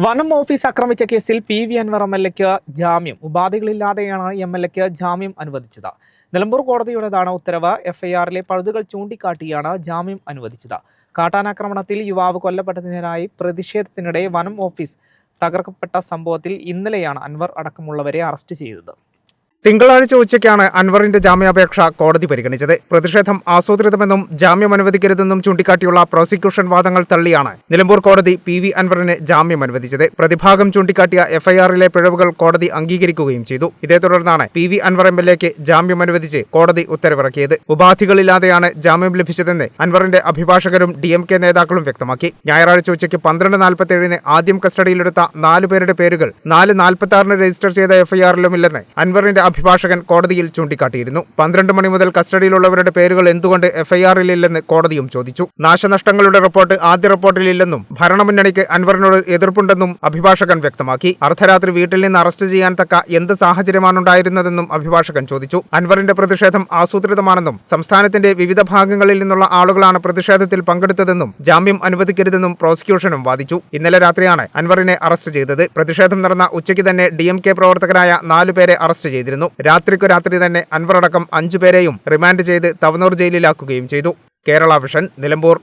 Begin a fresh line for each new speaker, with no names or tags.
വനം ഓഫീസ് ആക്രമിച്ച കേസിൽ പി.വി. അൻവർ എം.എൽ.എക്ക് ജാമ്യം. ഉപാധികളില്ലാതെയാണ് എം.എൽ.എക്ക് ജാമ്യം അനുവദിച്ചത്. നിലമ്പൂർ കോടതിയുടേതാണ് ഉത്തരവ്. എഫ്ഐആറിലെ പഴുതുകൾ ചൂണ്ടിക്കാട്ടിയാണ് ജാമ്യം അനുവദിച്ചത്. കാട്ടാനാക്രമണത്തിൽ യുവാവ് കൊല്ലപ്പെട്ടതിനായി പ്രതിഷേധത്തിനിടെ വനം ഓഫീസ് തകർക്കപ്പെട്ട സംഭവത്തിൽ ഇന്നലെയാണ് അൻവർ അടക്കമുള്ളവരെ അറസ്റ്റ് ചെയ്തത്.
തിങ്കളാഴ്ച ഉച്ചയ്ക്കാണ് അൻവറിന്റെ ജാമ്യാപേക്ഷ കോടതി പരിഗണിച്ചത്. പ്രതിഷേധം ആസൂത്രിതമെന്നും ജാമ്യം അനുവദിക്കരുതെന്നും ചൂണ്ടിക്കാട്ടിയുള്ള പ്രോസിക്യൂഷൻ വാദങ്ങൾ തള്ളിയാണ് നിലമ്പൂർ കോടതി പി.വി. അൻവറിന് ജാമ്യം അനുവദിച്ചത്. പ്രതിഭാഗം ചൂണ്ടിക്കാട്ടിയ എഫ്ഐആറിലെ പിഴവുകൾ കോടതി അംഗീകരിക്കുകയും ചെയ്തു. ഇതേ തുടർന്നാണ് പി.വി. അൻവർ എം.എൽ.എക്ക് ജാമ്യം അനുവദിച്ച് കോടതി ഉത്തരവിറക്കിയത്. ഉപാധികളില്ലാതെയാണ് ജാമ്യം ലഭിച്ചതെന്ന് അൻവറിന്റെ അഭിഭാഷകരും DMK നേതാക്കളും വ്യക്തമാക്കി. ഞായറാഴ്ച ഉച്ചയ്ക്ക് 12:47 ആദ്യം കസ്റ്റഡിയിലെടുത്ത 4 പേരുടെ പേരുകൾ 4:46 രജിസ്റ്റർ ചെയ്ത എഫ്ഐആറിലുമില്ലെന്ന് അൻവറിന്റെ അഭിഭാഷകൻ കോടതിയിൽ ചൂണ്ടിക്കാട്ടിയിരുന്നു. 12 മണി മുതൽ കസ്റ്റഡിയിലുള്ളവരുടെ പേരുകൾ എന്തുകൊണ്ട് എഫ്ഐആറിലില്ലെന്ന് കോടതിയും ചോദിച്ചു. നാശനഷ്ടങ്ങളുടെ റിപ്പോർട്ട് ആദ്യ റിപ്പോർട്ടിലില്ലെന്നും ഭരണമുന്നണിക്ക് അൻവറിനോട് എതിർപ്പുണ്ടെന്നും അഭിഭാഷകൻ വ്യക്തമാക്കി. അർദ്ധരാത്രി വീട്ടിൽ നിന്ന് അറസ്റ്റ് ചെയ്യാൻ തക്ക എന്ത് സാഹചര്യമാണുണ്ടായിരുന്നതെന്നും അഭിഭാഷകൻ ചോദിച്ചു. അൻവറിന്റെ പ്രതിഷേധം ആസൂത്രിതമാണെന്നും സംസ്ഥാനത്തിന്റെ വിവിധ ഭാഗങ്ങളിൽ നിന്നുള്ള ആളുകളാണ് പ്രതിഷേധത്തിൽ പങ്കെടുത്തതെന്നും ജാമ്യം അനുവദിക്കരുതെന്നും പ്രോസിക്യൂഷനും വാദിച്ചു. ഇന്നലെ രാത്രിയാണ് അൻവറിനെ അറസ്റ്റ് ചെയ്തത്. പ്രതിഷേധം നടന്ന ഉച്ചയ്ക്ക് തന്നെ DMK പ്രവർത്തകരായ 4 പേരെ അറസ്റ്റ് ചെയ്തിരുന്നു. രാത്രി തന്നെ അൻവർ അടക്കം 5 പേരെയും റിമാൻഡ് ചെയ്ത് തവനൂർ ജയിലിലാക്കുകയും ചെയ്തു. കേരള വിഷൻ, നിലമ്പൂർ.